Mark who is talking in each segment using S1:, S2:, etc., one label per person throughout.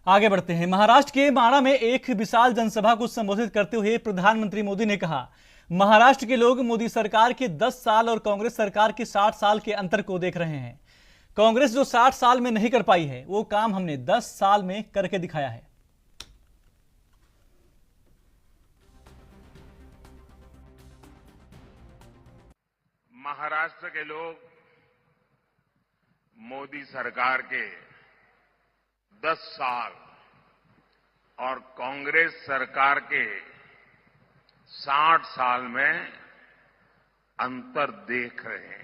S1: आगे बढ़ते हैं। महाराष्ट्र के माणा में एक विशाल जनसभा को संबोधित करते हुए प्रधानमंत्री मोदी ने कहा, महाराष्ट्र के लोग मोदी सरकार के 10 साल और कांग्रेस सरकार के 60 साल के अंतर को देख रहे हैं। कांग्रेस जो 60 साल में नहीं कर पाई है, वो काम हमने 10 साल में करके दिखाया है।
S2: महाराष्ट्र के लोग मोदी सरकार के 10 साल और कांग्रेस सरकार के 60 साल में अंतर देख रहे हैं।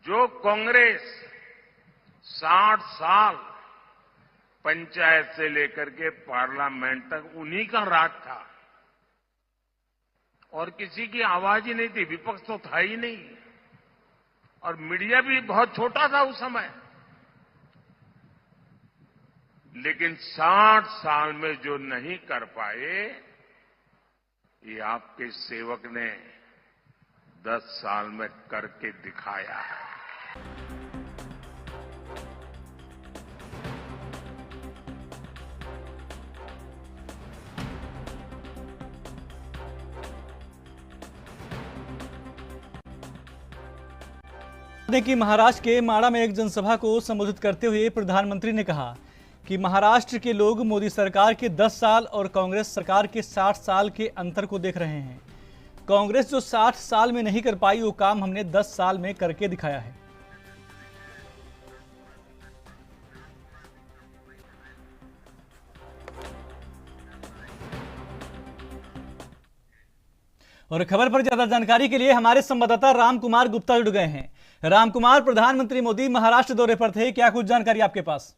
S2: जो कांग्रेस 60 साल पंचायत से लेकर के पार्लियामेंट तक उन्हीं का राज था और किसी की आवाज ही नहीं थी, विपक्ष तो था ही नहीं और मीडिया भी बहुत छोटा था उस समय। लेकिन 60 साल में जो नहीं कर पाए, ये आपके सेवक ने 10 साल में करके दिखाया है।
S1: कि महाराष्ट्र के माणा में एक जनसभा को संबोधित करते हुए प्रधानमंत्री ने कहा कि महाराष्ट्र के लोग मोदी सरकार के 10 साल और कांग्रेस सरकार के 60 साल के अंतर को देख रहे हैं। कांग्रेस जो 60 साल में नहीं कर पाई, वो काम हमने 10 साल में करके दिखाया है। और खबर पर ज्यादा जानकारी के लिए हमारे संवाददाता रामकुमार गुप्ता जुड़ गए हैं। रामकुमार, प्रधानमंत्री मोदी महाराष्ट्र दौरे पर थे, क्या कुछ जानकारी आपके पास?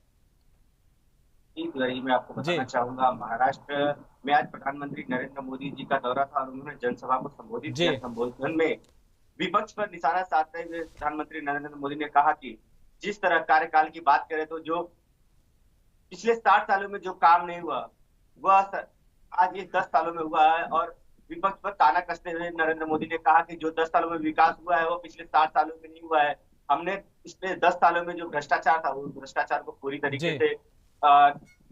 S3: मैं आपको बताना चाहूंगा, महाराष्ट्र में आज प्रधानमंत्री नरेंद्र मोदी जी का दौरा था और उन्होंने जनसभा को संबोधित किया। संबोधन में विपक्ष पर निशाना साधते हुए प्रधानमंत्री नरेंद्र मोदी ने कहा कि जिस तरह कार्यकाल की बात करें तो जो पिछले 60 सालों में जो काम नहीं हुआ वह आज ये 10 सालों में हुआ है। और विपक्ष पर ताना कसते हुए नरेंद्र मोदी ने कहा कि जो 10 सालों में विकास हुआ है वो पिछले 60 सालों में नहीं हुआ है। हमने पिछले 10 सालों में जो भ्रष्टाचार था वो भ्रष्टाचार को पूरी तरीके से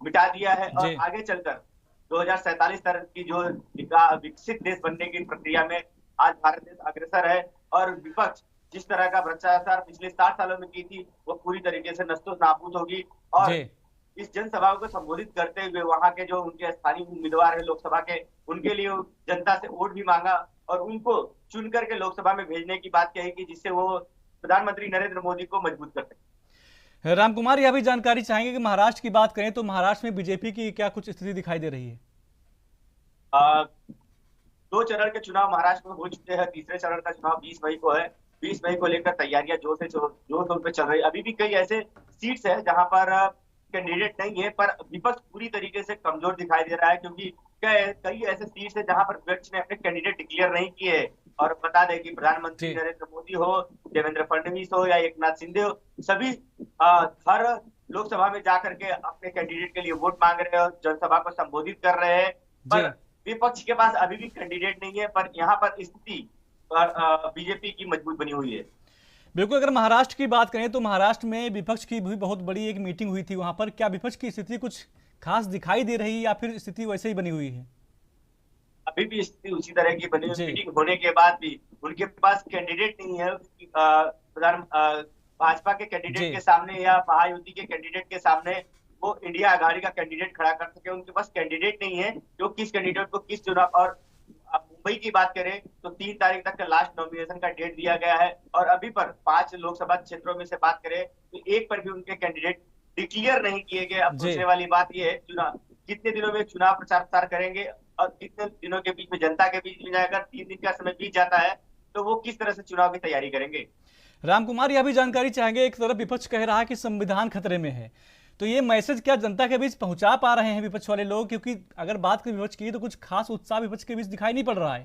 S3: मिटा दिया है और आगे चलकर 2047 तक की जो विकसित देश बनने की प्रक्रिया में आज भारत देश अग्रसर है। और विपक्ष जिस तरह का भ्रष्टाचार पिछले 60 सालों में की थी वो पूरी तरीके से नष्टो नाबूद होगी। और इस जनसभा को संबोधित करते हुए वहां के जो उनके स्थानीय उम्मीदवार है लोकसभा के, उनके लिए जनता से वोट भी मांगा और उनको चुन करके लोकसभा में भेजने की बात कही कि जिससे वो प्रधानमंत्री नरेंद्र मोदी को मजबूत कर सके।
S1: रामकुमार, यह भी जानकारी चाहेंगे कि महाराष्ट्र की बात करें तो महाराष्ट्र में बीजेपी की क्या कुछ स्थिति दिखाई दे रही है?
S3: 2 चरण के चुनाव महाराष्ट्र में हो चुके हैं। तीसरे चरण का चुनाव 20 मई को है। 20 मई को लेकर तैयारियां जोर शोर पे चल रही है। अभी भी कई ऐसे सीट्स है जहां पर कैंडिडेट नहीं है, पर विपक्ष पूरी तरीके से कमजोर दिखाई दे रहा है क्योंकि कई ऐसे सीट्स है जहां पर विपक्ष ने अपने कैंडिडेट डिक्लेयर नहीं किए। और बता दें कि प्रधानमंत्री नरेंद्र मोदी हो, देवेंद्र फडणवीस हो या एकनाथ शिंदे हो, सभी हर लोकसभा में जाकर के अपने कैंडिडेट के लिए वोट मांग रहे हैं और जनसभा को संबोधित कर रहे हैं। पर विपक्ष के पास अभी भी कैंडिडेट नहीं है, पर यहाँ पर स्थिति बीजेपी की मजबूत बनी हुई है।
S1: बिल्कुल, अगर महाराष्ट्र की बात करें तो महाराष्ट्र में विपक्ष की भी बहुत बड़ी एक मीटिंग हुई थी। वहां पर क्या विपक्ष की स्थिति कुछ खास दिखाई दे रही है या फिर स्थिति वैसे ही बनी हुई है?
S3: अभी भी स्थिति उसी तरह की बनी हुई। मीटिंग होने के बाद भी उनके पास कैंडिडेट नहीं है। भाजपा के कैंडिडेट के सामने या महायुति के कैंडिडेट के सामने वो इंडिया आघाड़ी का कैंडिडेट खड़ा कर सके, उनके पास कैंडिडेट नहीं है जो किस कैंडिडेट को किस चुनाव। और अब मुंबई की बात करें तो 3 तारीख तक का लास्ट नॉमिनेशन का डेट दिया गया है और अभी पर 5 लोकसभा क्षेत्रों में से बात करें तो एक पर भी उनके कैंडिडेट डिक्लेयर नहीं किए गए। अब पूछने वाली बात यह है, चुनाव कितने दिनों में चुनाव प्रचार प्रसार करेंगे और कितने दिनों के बीच में जनता के बीच में जाकर 3 दिन का समय बीत जाता है तो वो किस तरह से चुनाव की तैयारी करेंगे?
S1: रामकुमार, यह भी जानकारी चाहेंगे, एक तरफ विपक्ष कह रहा है कि संविधान खतरे में है, तो ये मैसेज क्या जनता के बीच पहुंचा पा रहे हैं विपक्ष वाले लोग? क्योंकि अगर बात करें विपक्ष की तो कुछ खास उत्साह विपक्ष के बीच दिखाई नहीं पड़ रहा है।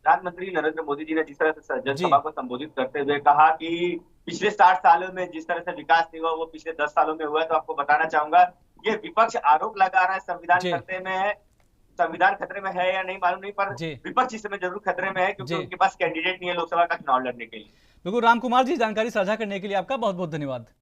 S3: प्रधानमंत्री नरेंद्र मोदी जी ने जिस तरह से जनसभा को संबोधित करते हुए कहा कि पिछले 60 सालों में जिस तरह से विकास नहीं हुआ वो पिछले 10 सालों में हुआ है, तो आपको बताना चाहूंगा ये विपक्ष आरोप लगा रहा है संविधान खतरे में है। संविधान खतरे में है या नहीं मालूम नहीं, पर विपक्ष इस समय जरूर खतरे में है क्योंकि उनके पास कैंडिडेट नहीं है लोकसभा का चुनाव लड़ने के लिए।
S1: बिल्कुल रामकुमार जी, जानकारी साझा करने के लिए आपका बहुत बहुत धन्यवाद।